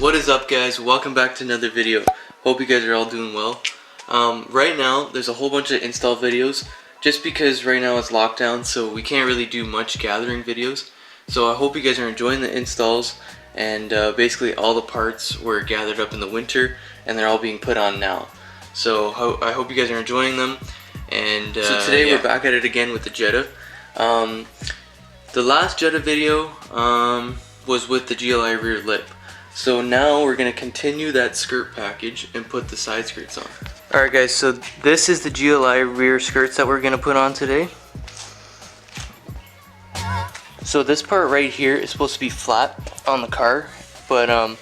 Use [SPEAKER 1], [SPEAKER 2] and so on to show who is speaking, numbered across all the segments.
[SPEAKER 1] What is up, guys? Welcome back to another video. Hope you guys are all doing well. Right now there's a whole bunch of install videos just because right now it's lockdown, so we can't really do much gathering videos. So I hope you guys are enjoying the installs, and basically all the parts were gathered up in the winter and they're all being put on now. So I hope you guys are enjoying them. And so today we're back at it again with the Jetta. The last Jetta video was with the GLI rear lip. So now we're going to continue that skirt package and put the side skirts on. Alright guys, so this is the GLI rear skirts that we're going to put on today. So this part right here is supposed to be flat on the car, but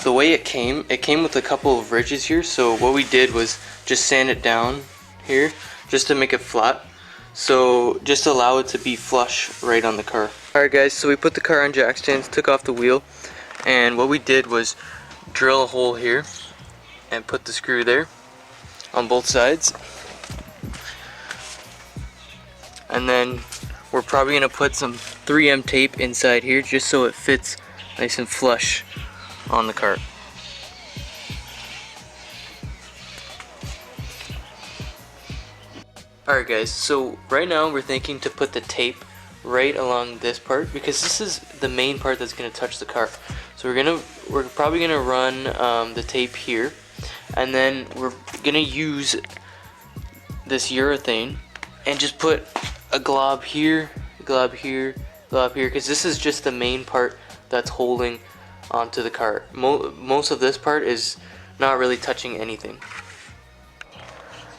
[SPEAKER 1] the way it came with a couple of ridges here. So what we did was just sand it down here just to make it flat. So just allow it to be flush right on the car. Alright guys, so we put the car on jack stands, took off the wheel, and what we did was drill a hole here and put the screw there on both sides. And then we're probably going to put some 3M tape inside here just so it fits nice and flush on the car. Alright guys, so right now we're thinking to put the tape right along this part because this is the main part that's going to touch the car. So we're probably gonna run the tape here, and then we're gonna use this urethane and just put a glob here, glob here, glob here, because this is just the main part that's holding onto the car. Most of this part is not really touching anything.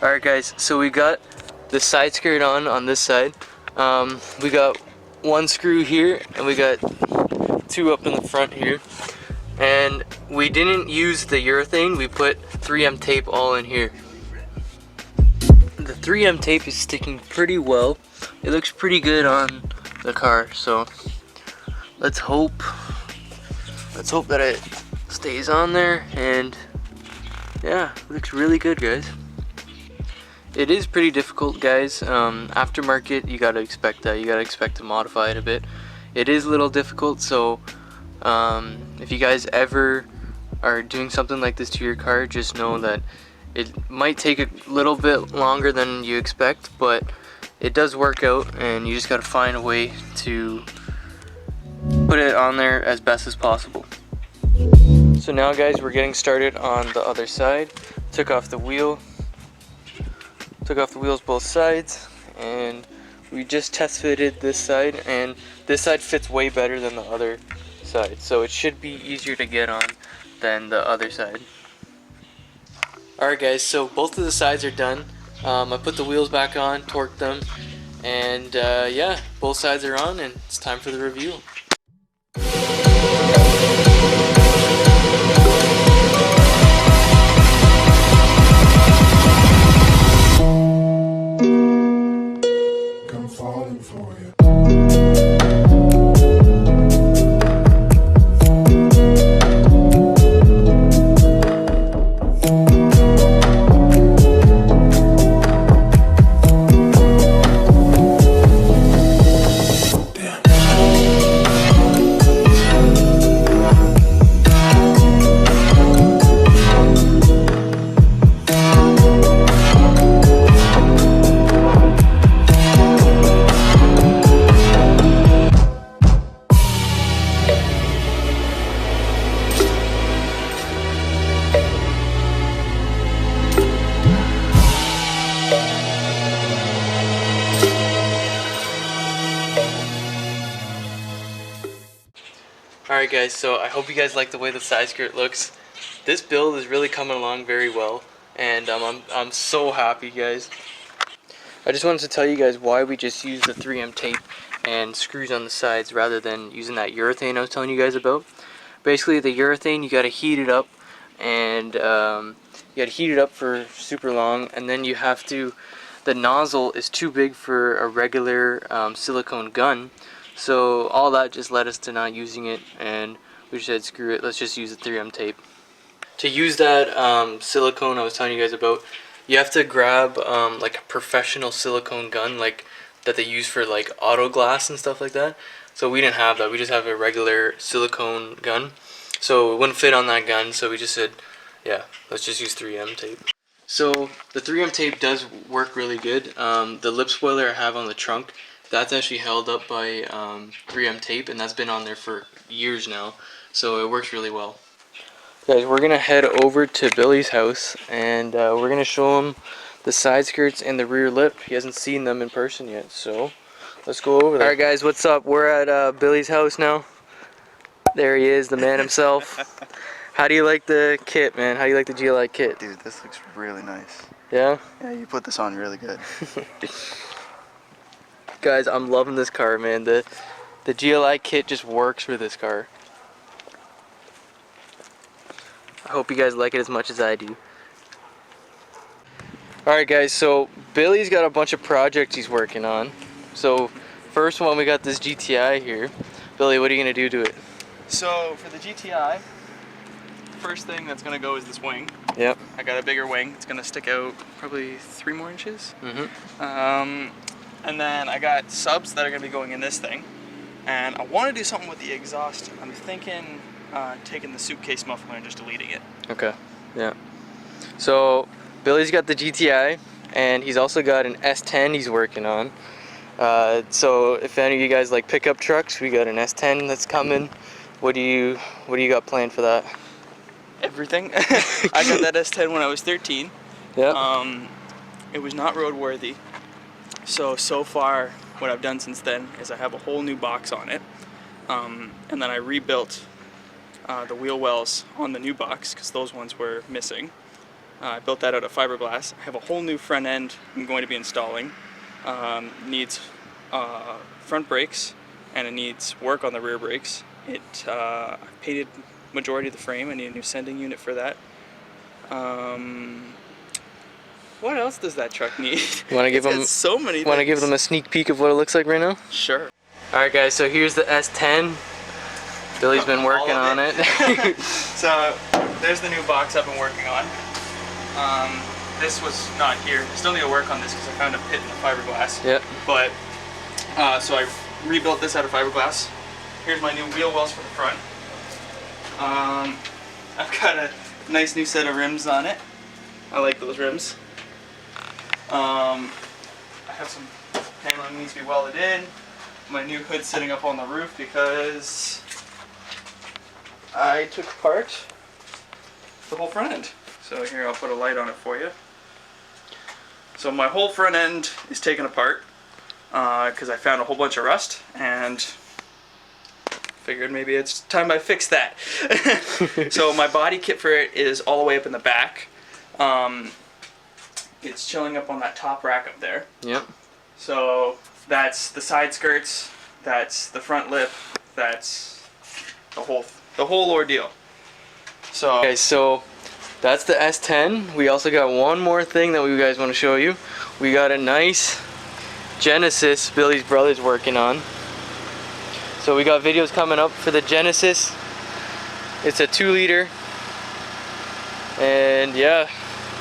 [SPEAKER 1] Alright guys, so we got the side skirt on this side. We got one screw here and we got two up in the front here, and we didn't use the urethane, we put 3M tape all in here. The 3M tape is sticking pretty well. It looks pretty good on the car, so let's hope that it stays on there. And yeah, it looks really good, guys. It is pretty difficult, guys. Aftermarket, you gotta expect that. You gotta expect to modify it a bit. It is a little difficult, so if you guys ever are doing something like this to your car, just know that it might take a little bit longer than you expect, but it does work out, and you just gotta find a way to put it on there as best as possible. So now guys, we're getting started on the other side. Took off the wheels both sides, and we just test fitted this side, and this side fits way better than the other side, so it should be easier to get on than the other side. Alright guys, so both of the sides are done. I put the wheels back on, torqued them, and yeah, both sides are on, and it's time for the review. Alright guys, so I hope you guys like the way the side skirt looks. This build is really coming along very well, and I'm so happy, guys. I just wanted to tell you guys why we just use the 3M tape and screws on the sides rather than using that urethane I was telling you guys about. Basically, the urethane, you gotta heat it up, and you gotta heat it up for super long, and then you have to, the nozzle is too big for a regular silicone gun. So all that just led us to not using it, and we just said screw it, let's just use the 3M tape. To use that silicone I was telling you guys about, you have to grab like a professional silicone gun, like that they use for like auto glass and stuff like that. So we didn't have that, we just have a regular silicone gun. so it wouldn't fit on that gun, so we just said, yeah, let's just use 3M tape. So the 3M tape does work really good. The lip spoiler I have on the trunk, that's actually held up by 3M tape, and that's been on there for years now, so it works really well. Guys, we're gonna head over to Billy's house, and we're gonna show him the side skirts and the rear lip. He hasn't seen them in person yet, so let's go over there. Alright guys, what's up? We're at Billy's house now. There he is, the man himself. How do you like the kit, man? How do you like the GLI kit?
[SPEAKER 2] Dude, this looks really nice.
[SPEAKER 1] Yeah?
[SPEAKER 2] Yeah, you put this on really good.
[SPEAKER 1] Guys, I'm loving this car, man. The GLI kit just works for this car. I hope you guys like it as much as I do. Alright guys, so Billy's got a bunch of projects he's working on. So first one, we got this GTI here. Billy, what are you going to do to it?
[SPEAKER 3] So for the GTI, first thing that's going to go is this wing.
[SPEAKER 1] Yep.
[SPEAKER 3] I got a bigger wing. It's going to stick out probably 3 more inches.
[SPEAKER 1] Mm-hmm.
[SPEAKER 3] And then I got subs that are going to be going in this thing. And I want to do something with the exhaust. I'm thinking taking the suitcase muffler and just deleting it.
[SPEAKER 1] Okay. Yeah. So Billy's got the GTI, and he's also got an S10 he's working on. So if any of you guys like pickup trucks, we got an S10 that's coming. What do you got planned for that?
[SPEAKER 3] Everything. I got that S10 when I was 13.
[SPEAKER 1] Yeah.
[SPEAKER 3] It was not roadworthy. So far, what I've done since then is I have a whole new box on it. And then I rebuilt the wheel wells on the new box because those ones were missing. I built that out of fiberglass. I have a whole new front end I'm going to be installing. Needs front brakes, and it needs work on the rear brakes. I painted majority of the frame. I need a new sending unit for that. What else does that truck need?
[SPEAKER 1] You want to give them
[SPEAKER 3] so many things.
[SPEAKER 1] Want to give them a sneak peek of what it looks like right now?
[SPEAKER 3] Sure.
[SPEAKER 1] All right, guys. So here's the S10. Billy's been working on it.
[SPEAKER 3] So there's the new box I've been working on. This was not here. I still need to work on this because I found a pit in the fiberglass.
[SPEAKER 1] Yep.
[SPEAKER 3] But so I rebuilt this out of fiberglass. Here's my new wheel wells for the front. I've got a nice new set of rims on it. I like those rims. I have some paneling that needs to be welded in. My new hood sitting up on the roof because I took apart the whole front end. So here, I'll put a light on it for you. So my whole front end is taken apart because I found a whole bunch of rust and figured maybe it's time I fix that. So my body kit for it is all the way up in the back. It's chilling up on that top rack up there.
[SPEAKER 1] Yep.
[SPEAKER 3] So that's the side skirts, that's the front lip, that's the whole ordeal. So
[SPEAKER 1] Okay, so that's the S10. We also got one more thing that we guys want to show you. We got a nice Genesis Billy's brother's working on. So we got videos coming up for the Genesis. It's a 2-liter. And yeah,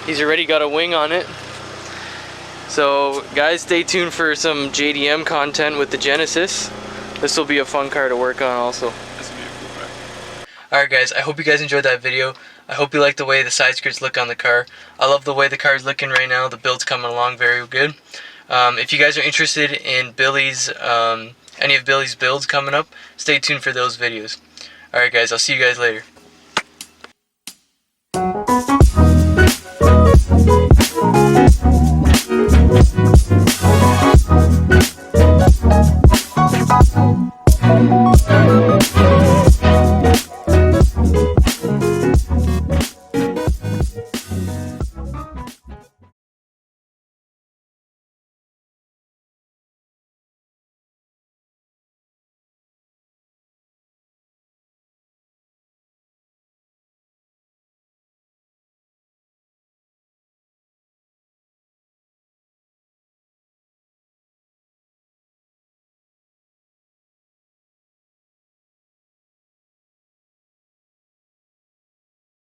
[SPEAKER 1] he's already got a wing on it. So guys, stay tuned for some JDM content with the Genesis. This will be a fun car to work on also.
[SPEAKER 3] this will be a cool car.
[SPEAKER 1] Alright guys, I hope you guys enjoyed that video. I hope you like the way the side skirts look on the car. I love the way the car is looking right now. The build's coming along very good. If you guys are interested in Billy's, any of Billy's builds coming up, stay tuned for those videos. Alright guys, I'll see you guys later.